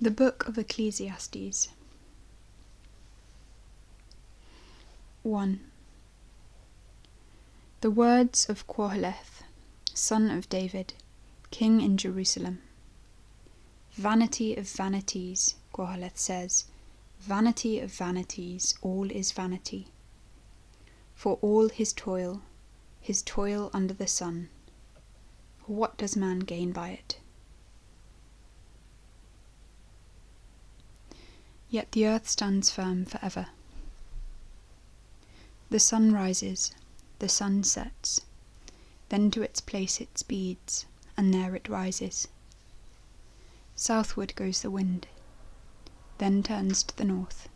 The Book of Ecclesiastes. 1. The words of Qoheleth, son of David, king in Jerusalem. Vanity of vanities, Qoheleth says, vanity of vanities, all is vanity. For all his toil under the sun. What does man gain by it? Yet the earth stands firm forever. The sun rises, the sun sets, then to its place it speeds, and there it rises. Southward goes the wind, then turns to the north.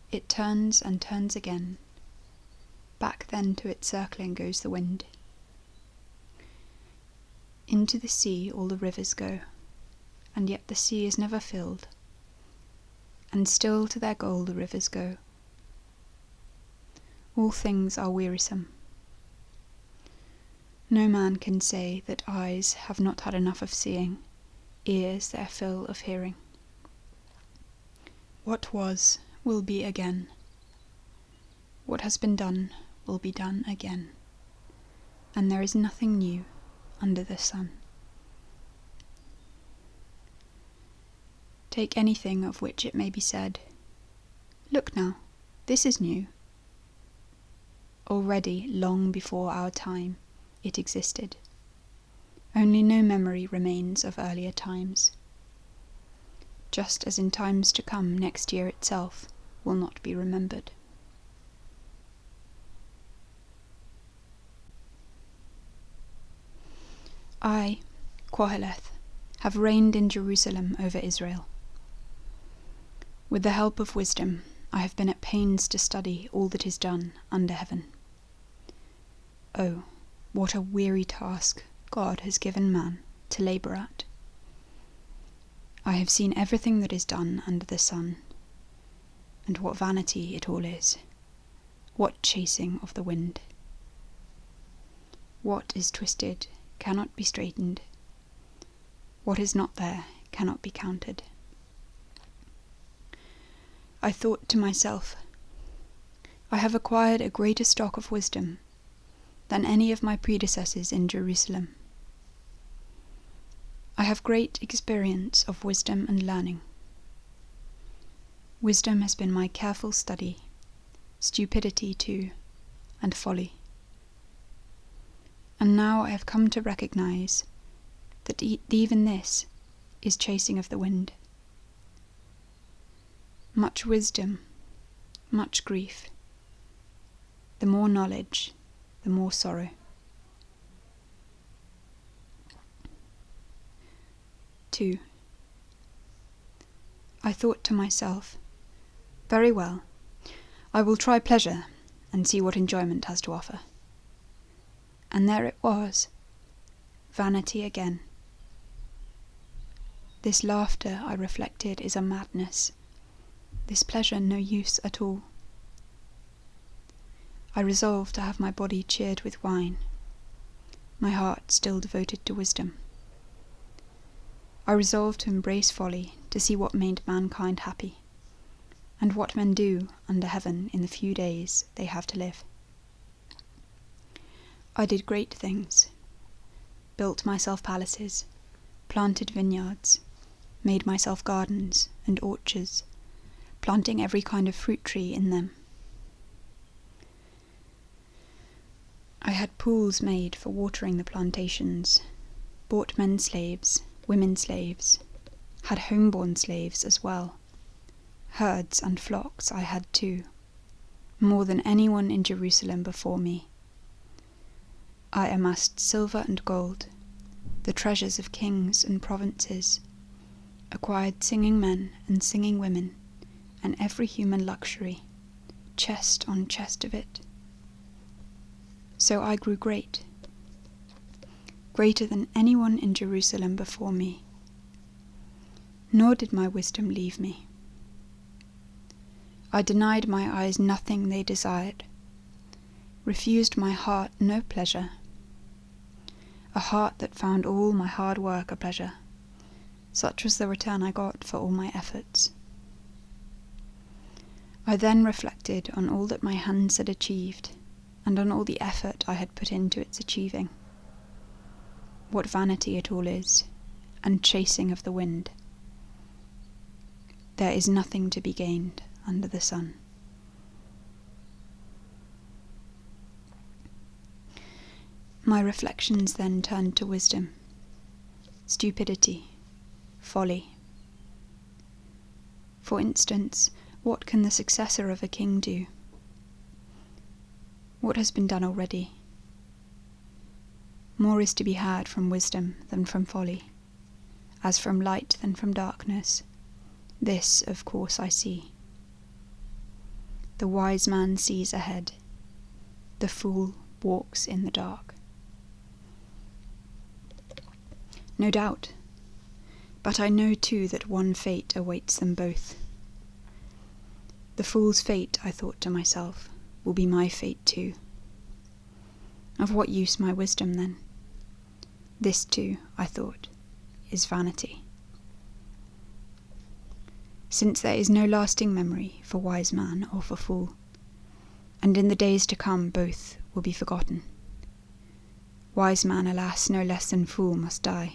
It turns and turns again. Back then to its circling goes the wind. Into the sea all the rivers go, and yet the sea is never filled. And still to their goal the rivers go. All things are wearisome. No man can say that eyes have not had enough of seeing, ears their fill of hearing. What was will be again. What has been done will be done again. And there is nothing new under the sun. Take anything of which it may be said, "Look now, this is new." Already, long before our time, it existed. Only no memory remains of earlier times. Just as in times to come next year itself will not be remembered. I, Qoheleth, have reigned in Jerusalem over Israel. With the help of wisdom, I have been at pains to study all that is done under heaven. Oh, what a weary task God has given man to labour at. I have seen everything that is done under the sun, and what vanity it all is, what chasing of the wind. What is twisted cannot be straightened, what is not there cannot be counted. I thought to myself, I have acquired a greater stock of wisdom than any of my predecessors in Jerusalem. I have great experience of wisdom and learning. Wisdom has been my careful study, stupidity too, and folly. And now I have come to recognize that even this is chasing of the wind. Much wisdom, much grief. The more knowledge, the more sorrow. 2. I thought to myself, very well, I will try pleasure and see what enjoyment has to offer. And there it was, vanity again. This laughter, I reflected, is a madness. This pleasure no use at all. I resolved to have my body cheered with wine, my heart still devoted to wisdom. I resolved to embrace folly, to see what made mankind happy, and what men do under heaven in the few days they have to live. I did great things, built myself palaces, planted vineyards, made myself gardens and orchards, planting every kind of fruit tree in them. I had pools made for watering the plantations, bought men slaves, women slaves, had homeborn slaves as well. Herds and flocks I had too, more than anyone in Jerusalem before me. I amassed silver and gold, the treasures of kings and provinces, acquired singing men and singing women, and every human luxury, chest on chest of it. So I grew great, greater than anyone in Jerusalem before me. Nor did my wisdom leave me. I denied my eyes nothing they desired, refused my heart no pleasure, a heart that found all my hard work a pleasure, Such was the return I got for all my efforts. I then reflected on all that my hands had achieved, and on all the effort I had put into its achieving. What vanity it all is, and chasing of the wind. There is nothing to be gained under the sun. My reflections then turned to wisdom, stupidity, folly. For instance, what can the successor of a king do? What has been done already? More is to be had from wisdom than from folly, as from light than from darkness. This, of course, I see. The wise man sees ahead. The fool walks in the dark. No doubt. But I know too that one fate awaits them both. The fool's fate, I thought to myself, will be my fate too. Of what use my wisdom then? This too, I thought, is vanity. Since there is no lasting memory for wise man or for fool, and in the days to come both will be forgotten. Wise man, alas, no less than fool must die.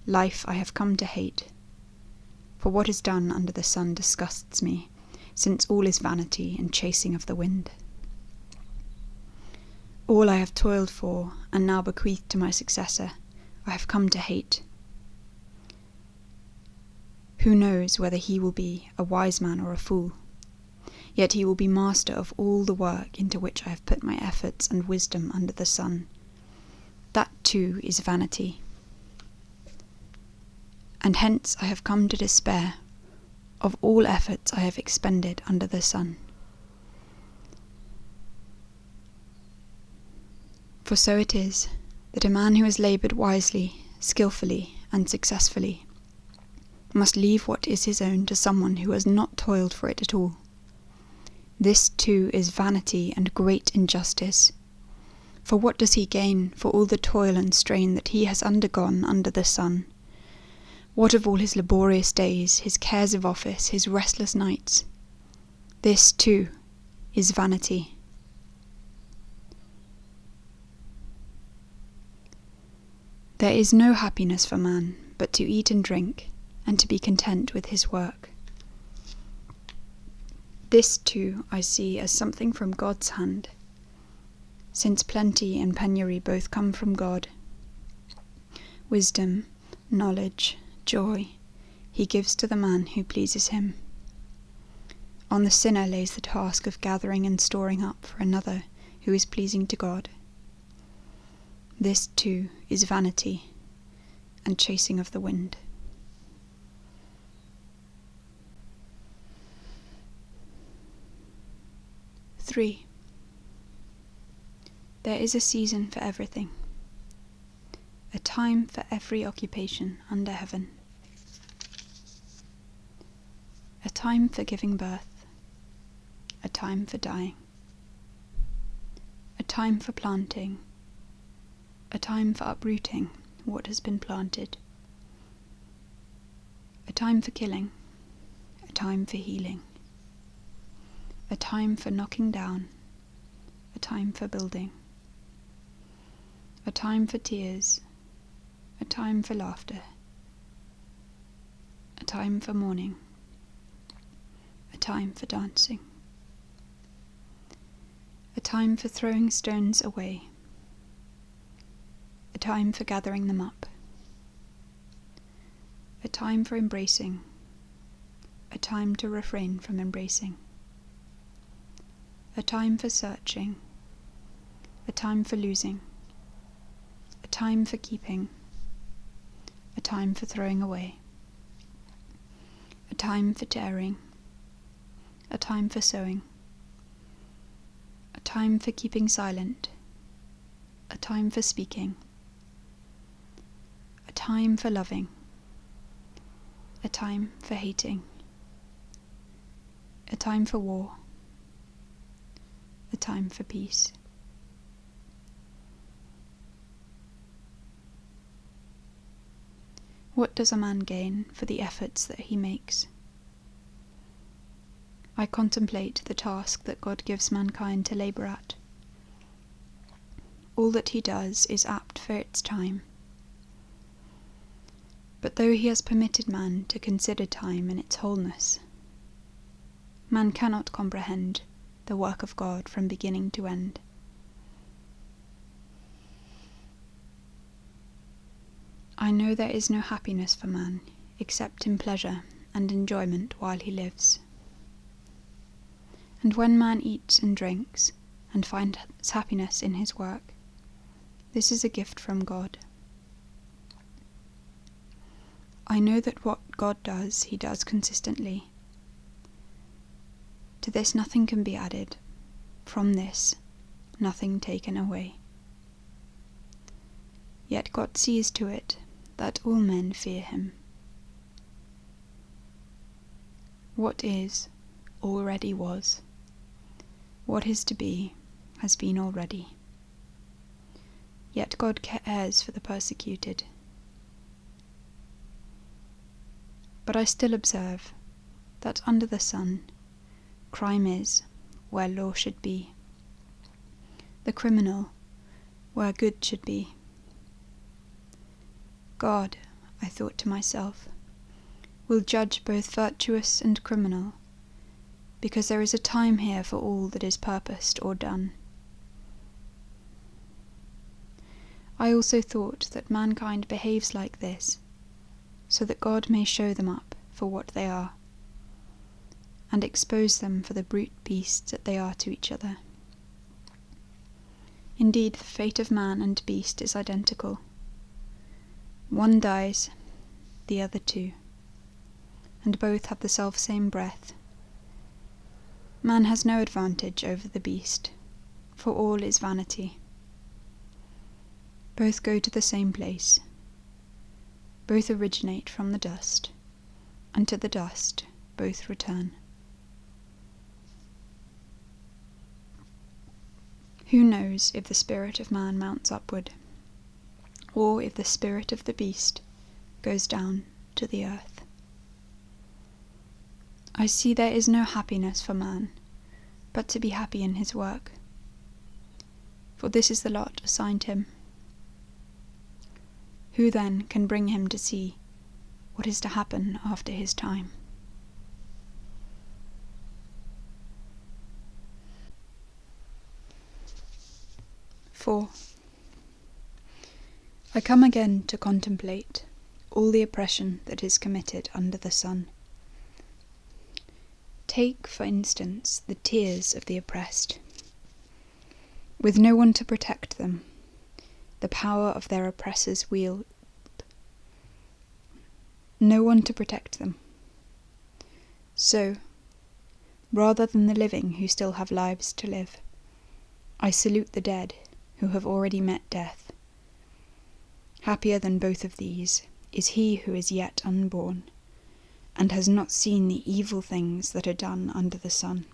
Life I have come to hate, for what is done under the sun disgusts me, since all is vanity and chasing of the wind. All I have toiled for, and now bequeathed to my successor, I have come to hate. Who knows whether he will be a wise man or a fool? Yet he will be master of all the work into which I have put my efforts and wisdom under the sun. That too is vanity. And hence I have come to despair of all efforts I have expended under the sun. For so it is, that a man who has laboured wisely, skilfully, and successfully must leave what is his own to someone who has not toiled for it at all. This too is vanity and great injustice. For what does he gain for all the toil and strain that he has undergone under the sun? What of all his laborious days, his cares of office, his restless nights? This too is vanity. There is no happiness for man but to eat and drink, and to be content with his work. This too I see as something from God's hand, since plenty and penury both come from God. Wisdom, knowledge, joy, he gives to the man who pleases him. On the sinner lays the task of gathering and storing up for another who is pleasing to God. This too is vanity and chasing of the wind. (3) There is a season for everything, a time for every occupation under heaven. A time for giving birth, a time for dying, a time for planting, a time for uprooting what has been planted, a time for killing, a time for healing, a time for knocking down, a time for building, a time for tears, a time for laughter, a time for mourning, a time for dancing, a time for throwing stones away, a time for gathering them up, a time for embracing, a time to refrain from embracing, a time for searching, a time for losing, a time for keeping, a time for throwing away, a time for tearing, a time for sowing, a time for keeping silent, a time for speaking, a time for loving, a time for hating, a time for war, a time for peace. What does a man gain for the efforts that he makes? I contemplate the task that God gives mankind to labour at. All that he does is apt for its time. But though he has permitted man to consider time in its wholeness, man cannot comprehend the work of God from beginning to end. I know there is no happiness for man except in pleasure and enjoyment while he lives. And when man eats and drinks and finds happiness in his work, this is a gift from God. I know that what God does, he does consistently. To this nothing can be added, from this nothing taken away. Yet God sees to it that all men fear him. What is, already was. What is to be, has been already. Yet God cares for the persecuted. But I still observe that under the sun, crime is where law should be, the criminal where good should be. God, I thought to myself, will judge both virtuous and criminal, because there is a time here for all that is purposed or done. I also thought that mankind behaves like this, so that God may show them up for what they are, and expose them for the brute beasts that they are to each other. Indeed, the fate of man and beast is identical. One dies, the other too, and both have the self-same breath. Man has no advantage over the beast, for all is vanity. Both go to the same place. Both originate from the dust, and to the dust both return. Who knows if the spirit of man mounts upward, or if the spirit of the beast goes down to the earth? I see there is no happiness for man, but to be happy in his work, for this is the lot assigned him. Who then can bring him to see what is to happen after his time? IV. I come again to contemplate all the oppression that is committed under the sun. Take, for instance, the tears of the oppressed. With no one to protect them, the power of their oppressors wield. No one to protect them. So, rather than the living who still have lives to live, I salute the dead who have already met death. Happier than both of these is he who is yet unborn, and has not seen the evil things that are done under the sun.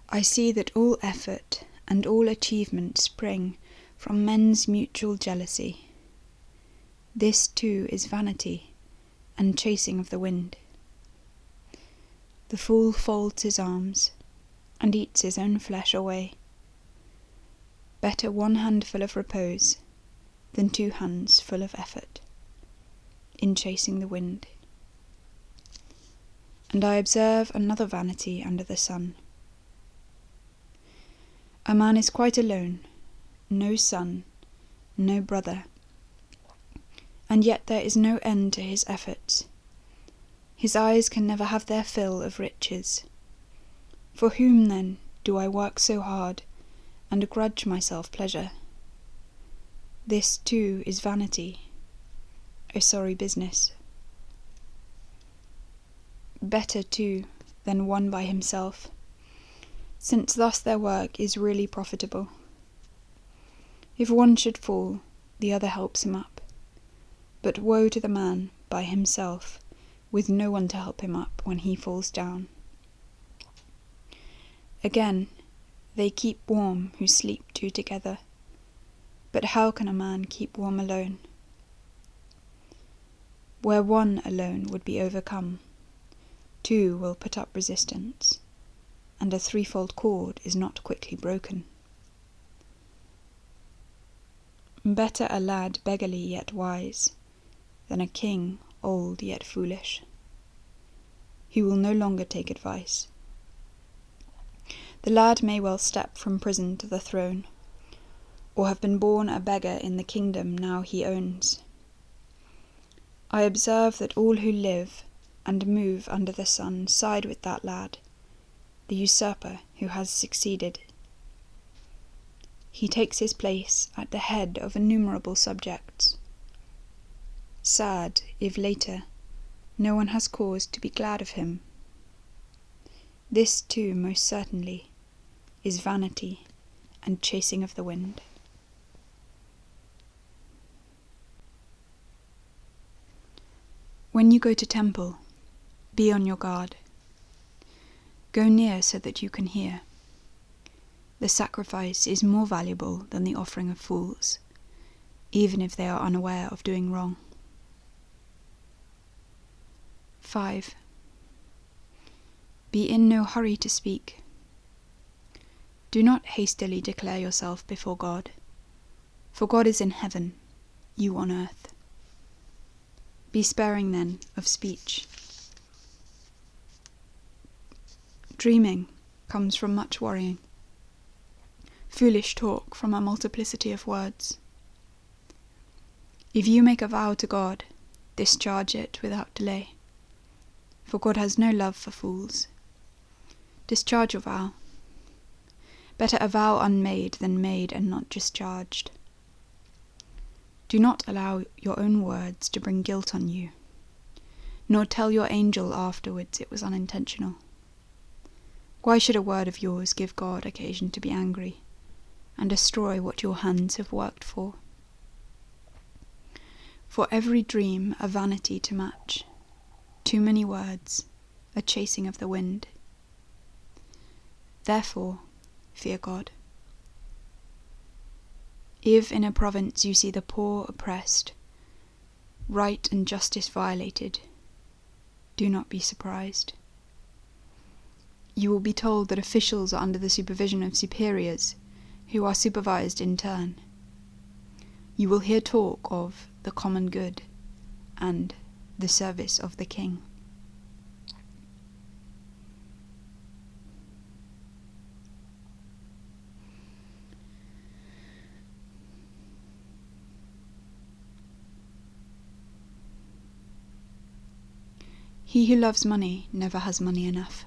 I see that all effort and all achievement spring from men's mutual jealousy. This too is vanity and chasing of the wind. The fool folds his arms and eats his own flesh away. Better one handful of repose than 2 hands full of effort in chasing the wind. And I observe another vanity under the sun. A man is quite alone, no son, no brother, and yet there is no end to his efforts. His eyes can never have their fill of riches. For whom, then, do I work so hard, and grudge myself pleasure? This, too, is vanity, a sorry business. Better, too, than one by himself, since thus their work is really profitable. If one should fall, the other helps him up, but woe to the man by himself, with no one to help him up when he falls down. Again, they keep warm who sleep 2 together, but how can a man keep warm alone? Where one alone would be overcome, two will put up resistance, and a threefold cord is not quickly broken. Better a lad beggarly yet wise, than a king old yet foolish. He will no longer take advice. The lad may well step from prison to the throne, or have been born a beggar in the kingdom now he owns. I observe that all who live and move under the sun side with that lad, the usurper who has succeeded. He takes his place at the head of innumerable subjects. Sad if later no one has cause to be glad of him. This too most certainly is vanity and chasing of the wind. When you go to temple, be on your guard. Go near so that you can hear. The sacrifice is more valuable than the offering of fools, even if they are unaware of doing wrong. 5. Be in no hurry to speak. Do not hastily declare yourself before God, for God is in heaven, you on earth. Be sparing then of speech. Dreaming comes from much worrying, foolish talk from a multiplicity of words. If you make a vow to God, discharge it without delay, for God has no love for fools. Discharge your vow. Better a vow unmade than made and not discharged. Do not allow your own words to bring guilt on you, nor tell your angel afterwards it was unintentional. Why should a word of yours give God occasion to be angry, and destroy what your hands have worked for? For every dream a vanity to match, too many words, a chasing of the wind. Therefore, fear God. If in a province you see the poor oppressed, right and justice violated, do not be surprised. You will be told that officials are under the supervision of superiors, who are supervised in turn. You will hear talk of the common good and the service of the king. He who loves money never has money enough.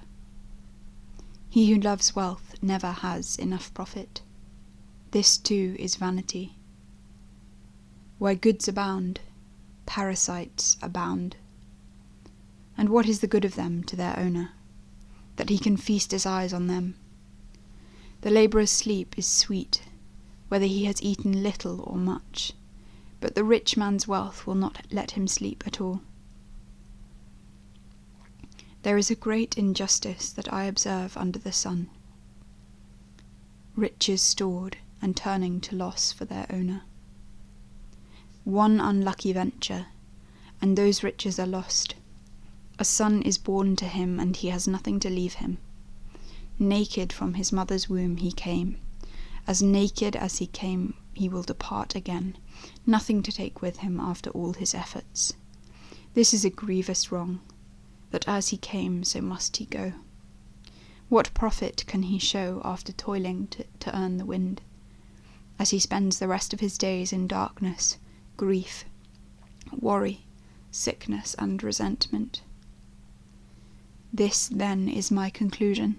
He who loves wealth never has enough profit. This too is vanity. Where goods abound, parasites abound. And what is the good of them to their owner, that he can feast his eyes on them? The labourer's sleep is sweet, whether he has eaten little or much, but the rich man's wealth will not let him sleep at all. There is a great injustice that I observe under the sun. Riches stored and turning to loss for their owner. One unlucky venture, and those riches are lost. A son is born to him, and he has nothing to leave him. Naked from his mother's womb he came. As naked as he came, he will depart again, nothing to take with him after all his efforts. This is a grievous wrong, that as he came, so must he go. What profit can he show after toiling to earn the wind, as he spends the rest of his days in darkness, grief, worry, sickness, and resentment? This, then, is my conclusion.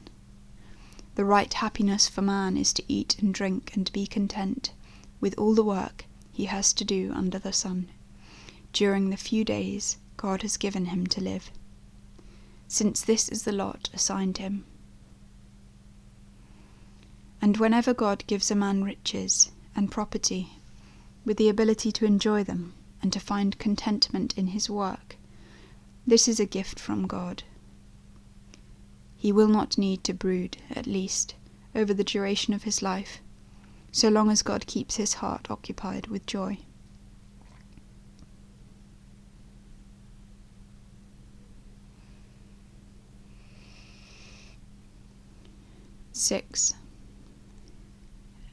The right happiness for man is to eat and drink and be content with all the work he has to do under the sun, during the few days God has given him to live, since this is the lot assigned him. And whenever God gives a man riches and property, with the ability to enjoy them and to find contentment in his work, this is a gift from God. He will not need to brood, at least, over the duration of his life, so long as God keeps his heart occupied with joy. 6.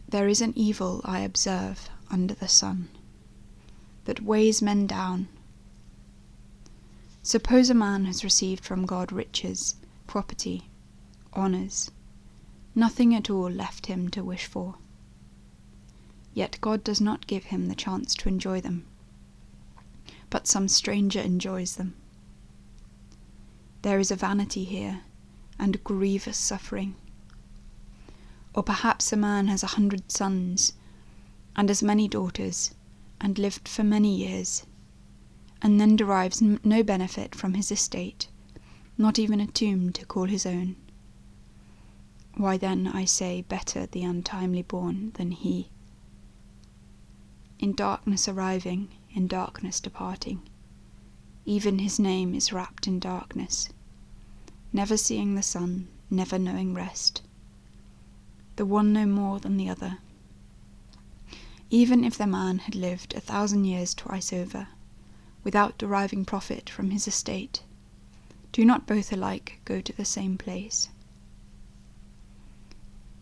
There is an evil I observe under the sun, that weighs men down. Suppose a man has received from God riches, property, honours, nothing at all left him to wish for. Yet God does not give him the chance to enjoy them, but some stranger enjoys them. There is a vanity here, and grievous suffering. Or perhaps a man has 100 sons, and as many daughters, and lived for many years, and then derives no benefit from his estate, not even a tomb to call his own. Why then, I say, better the untimely born than he. In darkness arriving, in darkness departing, even his name is wrapped in darkness, never seeing the sun, never knowing rest, the one no more than the other. Even if the man had lived 1,000 years twice over, without deriving profit from his estate, do not both alike go to the same place?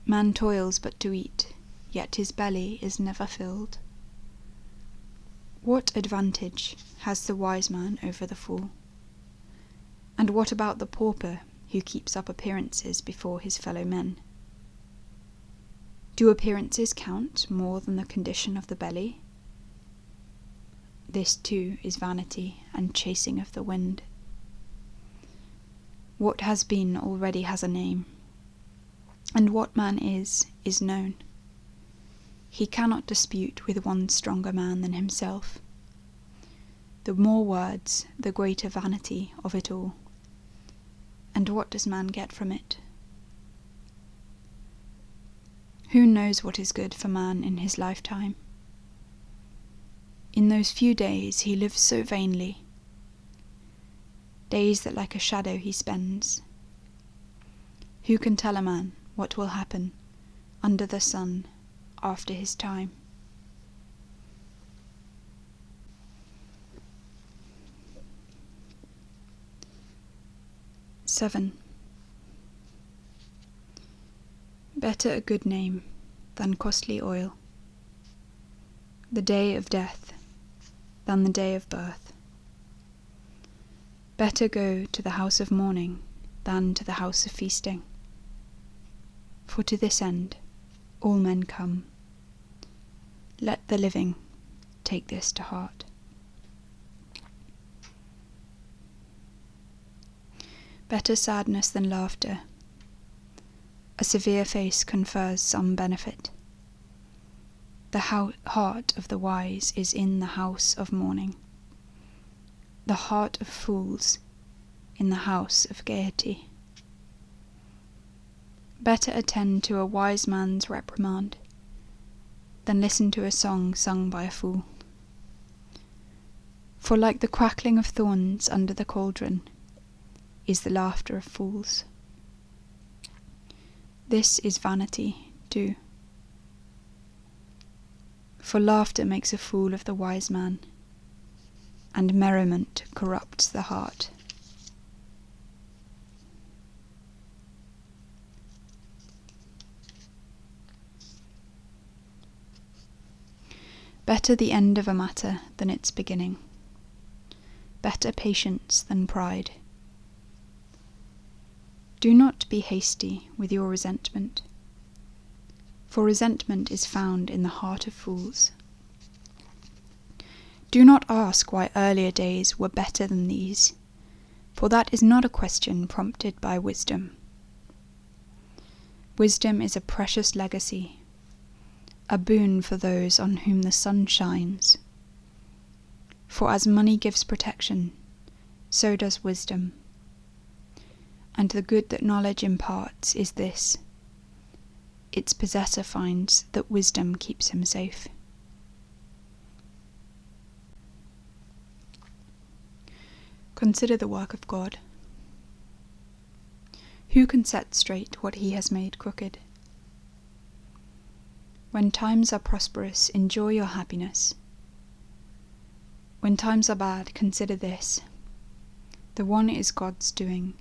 Man toils but to eat, yet his belly is never filled. What advantage has the wise man over the fool? And what about the pauper who keeps up appearances before his fellow men? Do appearances count more than the condition of the belly? This too is vanity and chasing of the wind. What has been already has a name, and what man is known. He cannot dispute with one stronger man than himself. The more words, the greater vanity of it all. And what does man get from it? Who knows what is good for man in his lifetime? In those few days he lives so vainly, days that like a shadow he spends. Who can tell a man what will happen under the sun after his time? (7) Better a good name than costly oil, the day of death than the day of birth. Better go to the house of mourning than to the house of feasting. For to this end all men come. Let the living take this to heart. Better sadness than laughter. A severe face confers some benefit. The heart of the wise is in the house of mourning, the heart of fools in the house of gaiety. Better attend to a wise man's reprimand than listen to a song sung by a fool. For like the crackling of thorns under the cauldron is the laughter of fools. This is vanity too. For laughter makes a fool of the wise man, and merriment corrupts the heart. Better the end of a matter than its beginning. Better patience than pride. Do not be hasty with your resentment, for resentment is found in the heart of fools. Do not ask why earlier days were better than these, for that is not a question prompted by wisdom. Wisdom is a precious legacy, a boon for those on whom the sun shines. For as money gives protection, so does wisdom. And the good that knowledge imparts is this: its possessor finds that wisdom keeps him safe. Consider the work of God. Who can set straight what he has made crooked? When times are prosperous, enjoy your happiness. When times are bad, consider this: the one is God's doing,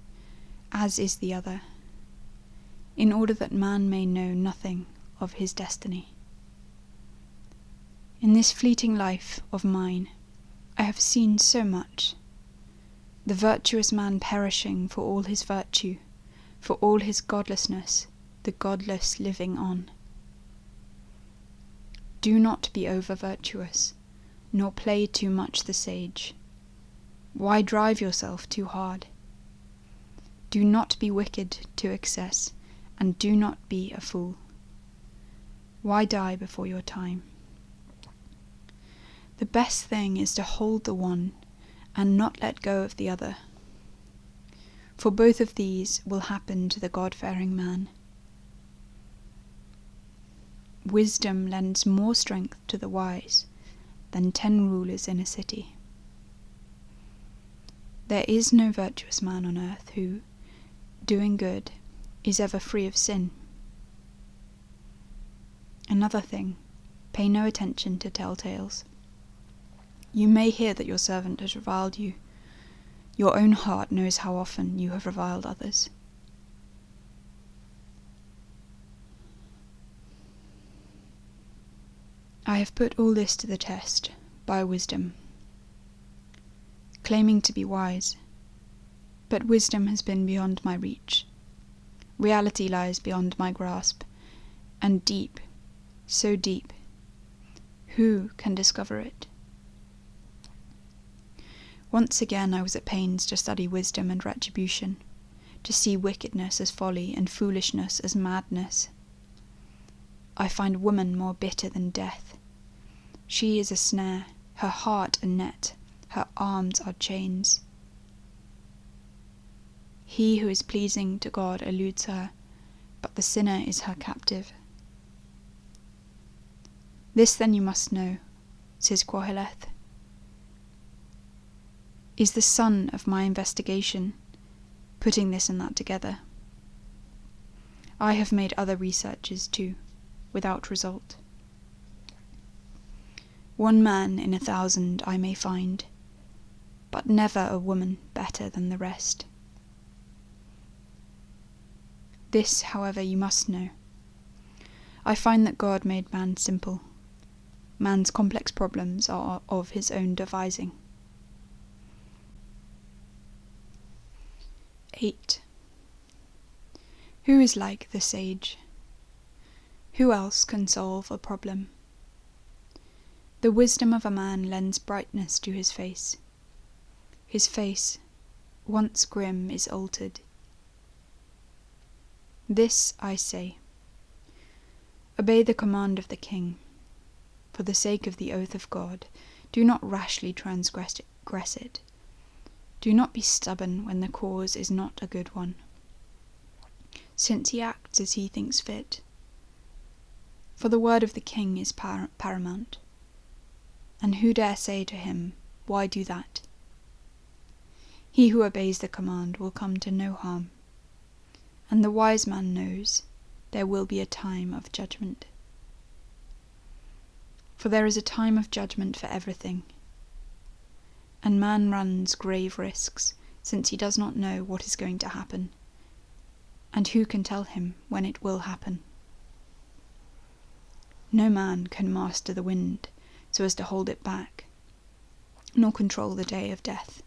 as is the other. in order that man may know nothing of his destiny. In this fleeting life of mine, I have seen so much. The virtuous man perishing for all his virtue, for all his godlessness, the godless living on. Do not be over-virtuous, nor play too much the sage. Why drive yourself too hard? Do not be wicked to excess, and do not be a fool. Why die before your time? The best thing is to hold the one and not let go of the other, for both of these will happen to the God-fearing man. Wisdom lends more strength to the wise than 10 rulers in a city. There is no virtuous man on earth who, doing good, is ever free of sin. Another thing, pay no attention to telltales. You may hear that your servant has reviled you. Your own heart knows how often you have reviled others. I have put all this to the test by wisdom, claiming to be wise, but wisdom has been beyond my reach. Reality lies beyond my grasp, and deep, so deep, who can discover it? Once again I was at pains to study wisdom and retribution, to see wickedness as folly and foolishness as madness. I find woman more bitter than death. She is a snare, her heart a net, her arms are chains. He who is pleasing to God eludes her, but the sinner is her captive. This then you must know, says Qoheleth, is the sun of my investigation, putting this and that together. I have made other researches too, without result. 1 man in 1,000 I may find, but never a woman better than the rest. This, however, you must know. I find that God made man simple. Man's complex problems are of his own devising. 8. Who is like the sage? Who else can solve a problem? The wisdom of a man lends brightness to his face. His face, once grim, is altered. This I say. Obey the command of the king. For the sake of the oath of God, do not rashly transgress it. Do not be stubborn when the cause is not a good one, since he acts as he thinks fit. For the word of the king is paramount. And who dare say to him, why do that? He who obeys the command will come to no harm, and the wise man knows there will be a time of judgment. For there is a time of judgment for everything, and man runs grave risks, since he does not know what is going to happen, and who can tell him when it will happen? No man can master the wind so as to hold it back, nor control the day of death.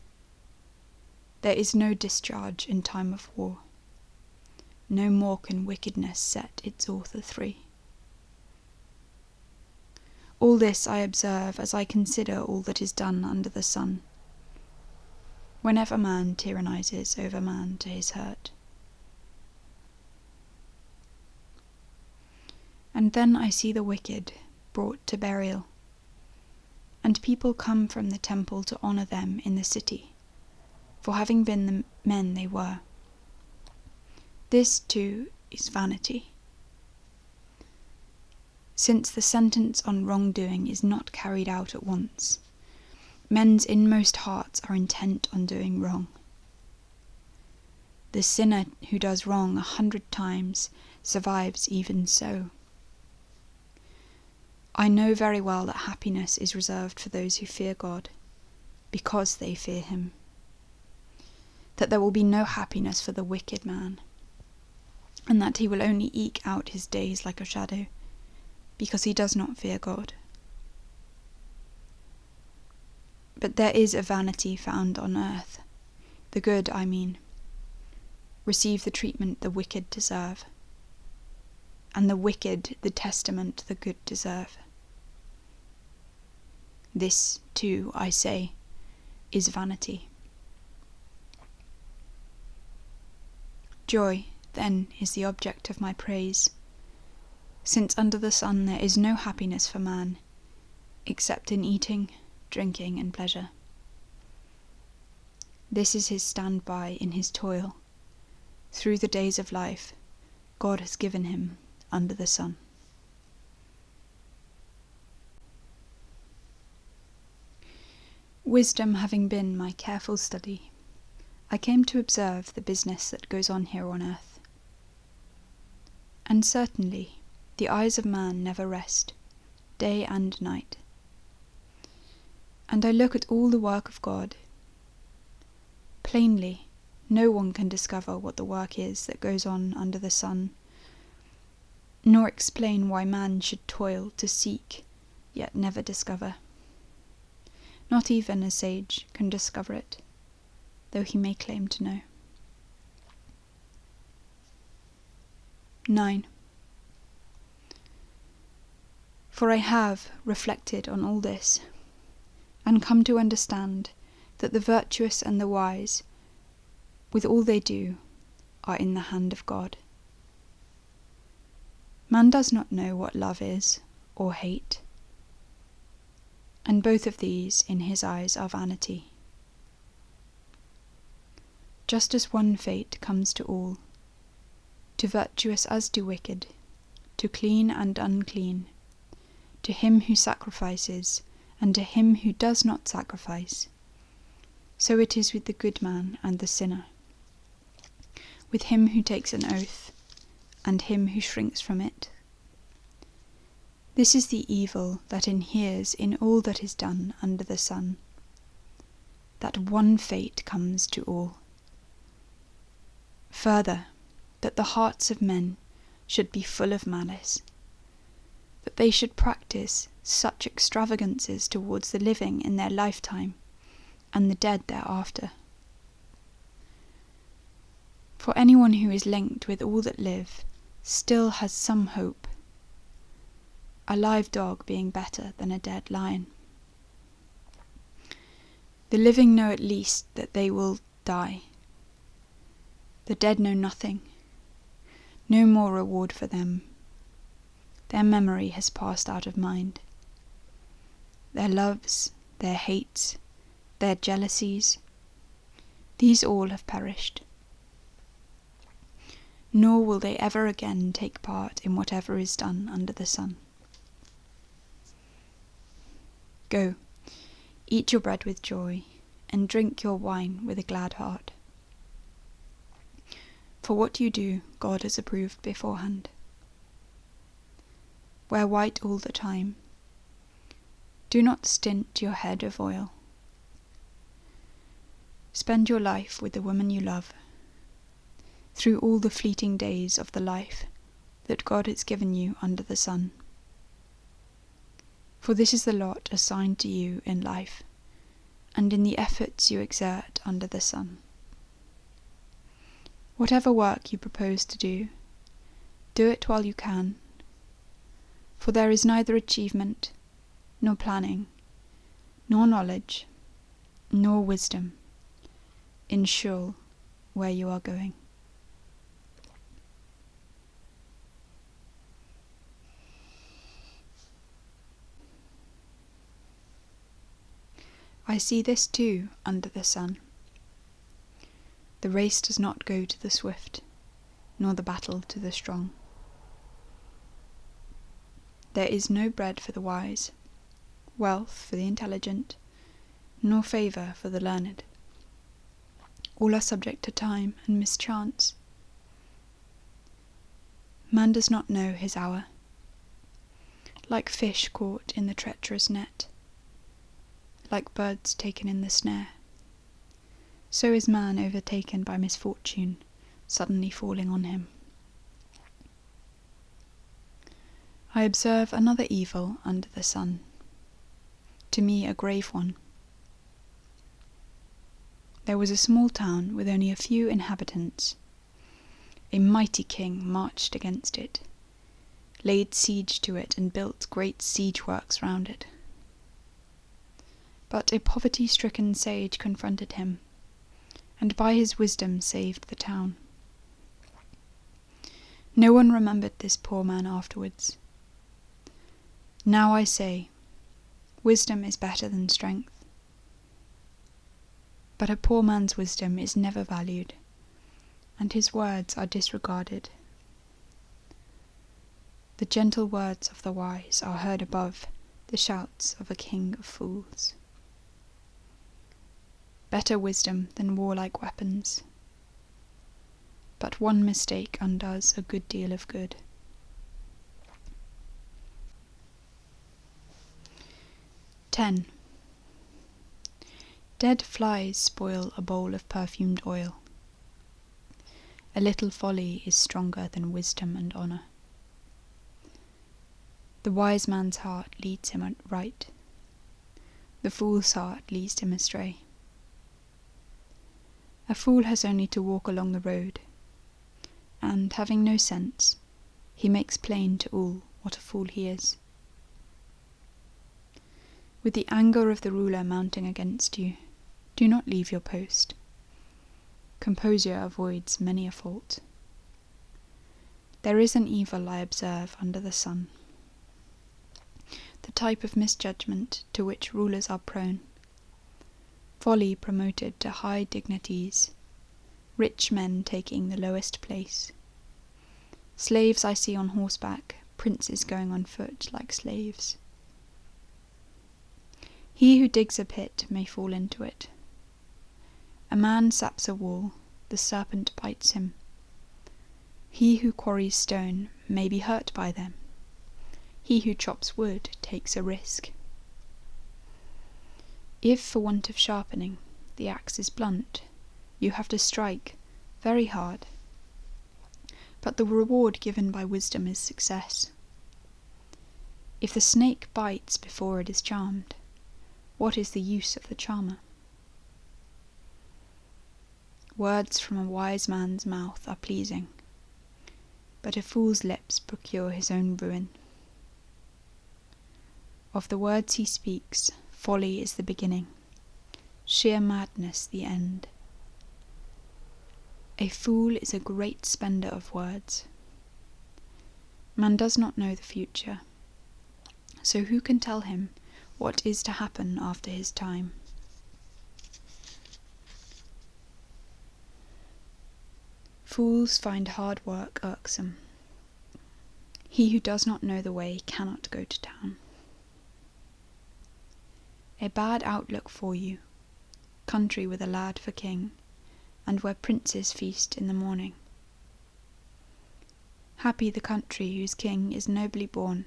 There is no discharge in time of war. No more can wickedness set its author free. All this I observe as I consider all that is done under the sun, whenever man tyrannizes over man to his hurt. And then I see the wicked brought to burial, and people come from the temple to honor them in the city, for having been the men they were. This too is vanity, since the sentence on wrongdoing is not carried out at once. Men's inmost hearts are intent on doing wrong. The sinner who does wrong 100 times survives even so. I know very well that happiness is reserved for those who fear God, because they fear him. That there will be no happiness for the wicked man. and that he will only eke out his days like a shadow, because he does not fear God. But there is a vanity found on earth, the good, I mean, receive the treatment the wicked deserve, and the wicked the testament the good deserve. This, too, I say, is vanity. Joy, then, is the object of my praise, since under the sun there is no happiness for man, except in eating, drinking, and pleasure. This is his stand-by in his toil. Through the days of life, God has given him under the sun. Wisdom having been my careful study, I came to observe the business that goes on here on earth. And certainly, the eyes of man never rest, day and night. And I look at all the work of God. Plainly, no one can discover what the work is that goes on under the sun, nor explain why man should toil to seek, yet never discover. Not even a sage can discover it, though he may claim to know. 9. For I have reflected on all this, and come to understand that the virtuous and the wise, with all they do, are in the hand of God. Man does not know what love is, or hate, and both of these in his eyes are vanity. Just as one fate comes to all, to virtuous as to wicked, to clean and unclean, to him who sacrifices and to him who does not sacrifice, so it is with the good man and the sinner, with him who takes an oath and him who shrinks from it. This is the evil that inheres in all that is done under the sun, that one fate comes to all. Further, that the hearts of men should be full of malice, that they should practice such extravagances towards the living in their lifetime, and the dead thereafter. For anyone who is linked with all that live still has some hope, a live dog being better than a dead lion. The living know at least that they will die. The dead know nothing, no more reward for them. Their memory has passed out of mind. Their loves, their hates, their jealousies, these all have perished. Nor will they ever again take part in whatever is done under the sun. Go, eat your bread with joy, and drink your wine with a glad heart. For what you do, God has approved beforehand. Wear white all the time. Do not stint your head of oil. Spend your life with the woman you love, through all the fleeting days of the life that God has given you under the sun. For this is the lot assigned to you in life, and in the efforts you exert under the sun. Whatever work you propose to do, do it while you can, for there is neither achievement, nor planning, nor knowledge, nor wisdom in Sheol, where you are going. I see this too under the sun. The race does not go to the swift, nor the battle to the strong. There is no bread for the wise, wealth for the intelligent, nor favour for the learned. All are subject to time and mischance. Man does not know his hour. Like fish caught in the treacherous net, like birds taken in the snare, so is man overtaken by misfortune, suddenly falling on him. I observe another evil under the sun, to me a grave one. There was a small town with only a few inhabitants. A mighty king marched against it, laid siege to it, and built great siege works round it. But a poverty-stricken sage confronted him, and by his wisdom saved the town. No one remembered this poor man afterwards. Now I say, wisdom is better than strength. But a poor man's wisdom is never valued, and his words are disregarded. The gentle words of the wise are heard above the shouts of a king of fools. Better wisdom than warlike weapons, but one mistake undoes a good deal of good. 10. Dead flies spoil a bowl of perfumed oil. A little folly is stronger than wisdom and honour. The wise man's heart leads him right. The fool's heart leads him astray. A fool has only to walk along the road, and, having no sense, he makes plain to all what a fool he is. With the anger of the ruler mounting against you, do not leave your post. Composure avoids many a fault. There is an evil I observe under the sun, the type of misjudgment to which rulers are prone. Folly promoted to high dignities, rich men taking the lowest place. Slaves I see on horseback, princes going on foot like slaves. He who digs a pit may fall into it. A man saps a wall, the serpent bites him. He who quarries stone may be hurt by them. He who chops wood takes a risk. If, for want of sharpening, the axe is blunt, you have to strike very hard. But the reward given by wisdom is success. If the snake bites before it is charmed, what is the use of the charmer? Words from a wise man's mouth are pleasing, but a fool's lips procure his own ruin. Of the words he speaks, folly is the beginning, sheer madness the end. A fool is a great spender of words. Man does not know the future, so who can tell him what is to happen after his time? Fools find hard work irksome. He who does not know the way cannot go to town. A bad outlook for you, country with a lad for king, and where princes feast in the morning. Happy the country whose king is nobly born,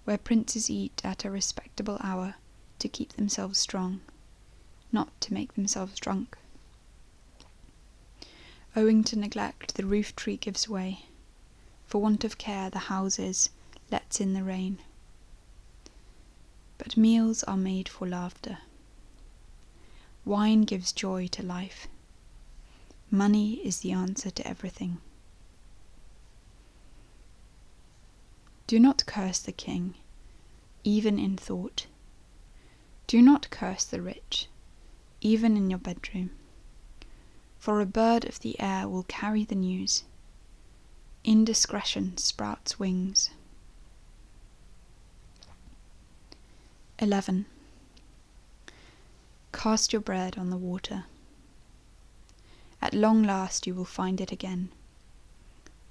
where princes eat at a respectable hour to keep themselves strong, not to make themselves drunk. Owing to neglect the roof tree gives way, for want of care the houses lets in the rain. But meals are made for laughter. Wine gives joy to life. Money is the answer to everything. Do not curse the king, even in thought. Do not curse the rich, even in your bedroom. For a bird of the air will carry the news. Indiscretion sprouts wings. 11. Cast your bread on the water. At long last you will find it again.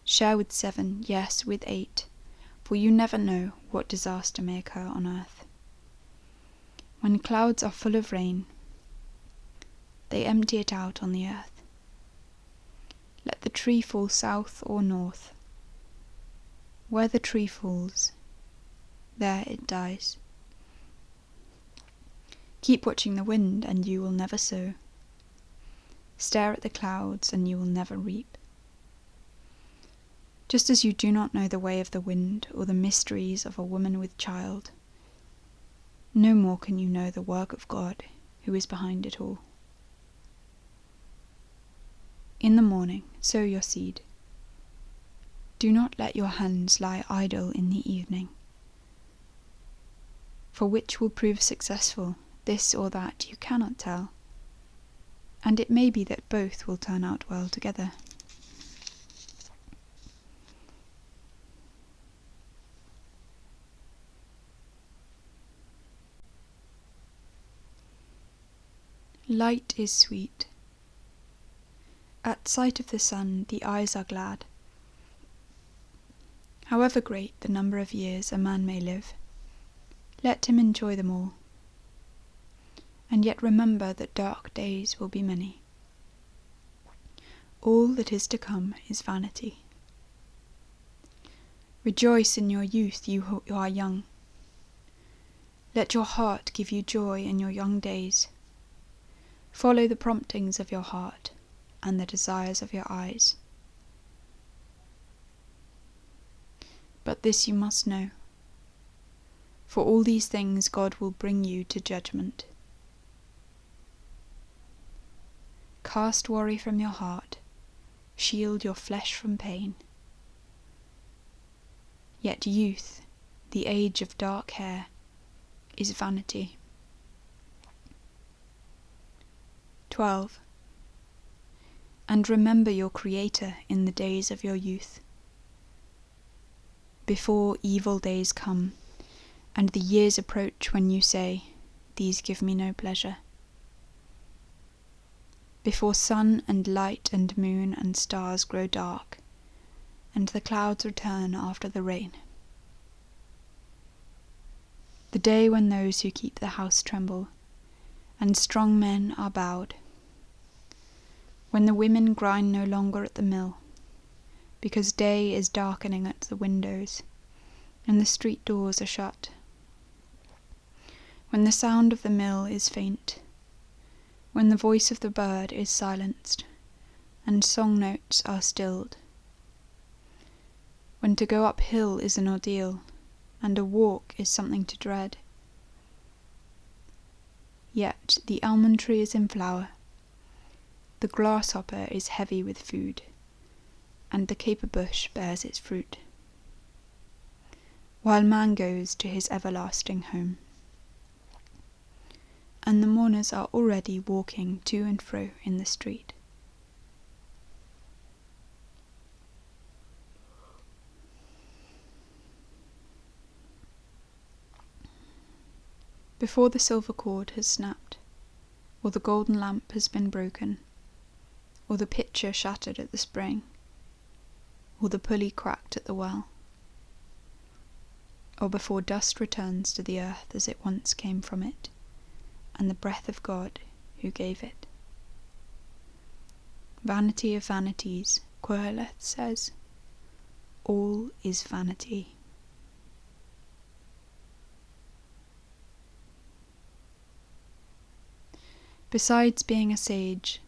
Share with 7, yes, with 8, for you never know what disaster may occur on earth. When clouds are full of rain, they empty it out on the earth. Let the tree fall south or north. Where the tree falls, there it dies. Keep watching the wind, and you will never sow. Stare at the clouds, and you will never reap. just as you do not know the way of the wind or the mysteries of a woman with child, no more can you know the work of God who is behind it all. In the morning sow your seed. Do not let your hands lie idle in the evening. For which will prove successful, this or that you cannot tell, and it may be that both will turn out well together. Light is sweet. At sight of the sun, the eyes are glad. However great the number of years a man may live, let him enjoy them all. And yet remember that dark days will be many. All that is to come is vanity. Rejoice in your youth, you who are young. Let your heart give you joy in your young days. Follow the promptings of your heart and the desires of your eyes. But this you must know. For all these things God will bring you to judgment. Cast worry from your heart, shield your flesh from pain. Yet youth, the age of dark hair, is vanity. 12. And remember your Creator in the days of your youth, before evil days come, and the years approach when you say, "These give me no pleasure." Before sun and light and moon and stars grow dark, and the clouds return after the rain. The day when those who keep the house tremble, and strong men are bowed. When the women grind no longer at the mill, because day is darkening at the windows, and the street doors are shut. When the sound of the mill is faint, when the voice of the bird is silenced, and song notes are stilled. When to go uphill is an ordeal, and a walk is something to dread. Yet the almond tree is in flower, the grasshopper is heavy with food, and the caper bush bears its fruit, while man goes to his everlasting home. And the mourners are already walking to and fro in the street. Before the silver cord has snapped, or the golden lamp has been broken, or the pitcher shattered at the spring, or the pulley cracked at the well, or before dust returns to the earth as it once came from it, and the breath of God who gave it. Vanity of Vanities, Koheleth says, all is vanity. Besides being a sage,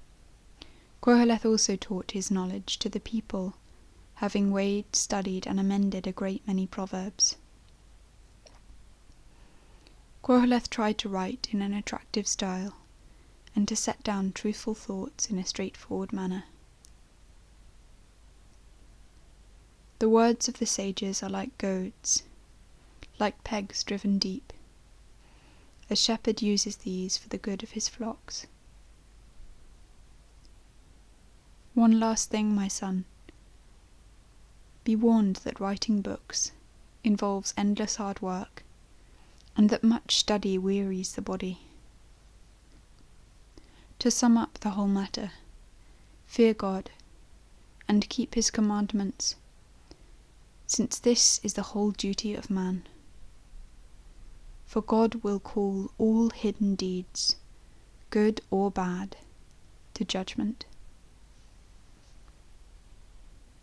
Koheleth also taught his knowledge to the people, having weighed, studied, and amended a great many proverbs. Koheleth tried to write in an attractive style, and to set down truthful thoughts in a straightforward manner. The words of the sages are like goads, like pegs driven deep. A shepherd uses these for the good of his flocks. One last thing, my son. Be warned that writing books involves endless hard work, and that much study wearies the body. To sum up the whole matter, fear God, and keep his commandments, since this is the whole duty of man. For God will call all hidden deeds, good or bad, to judgment.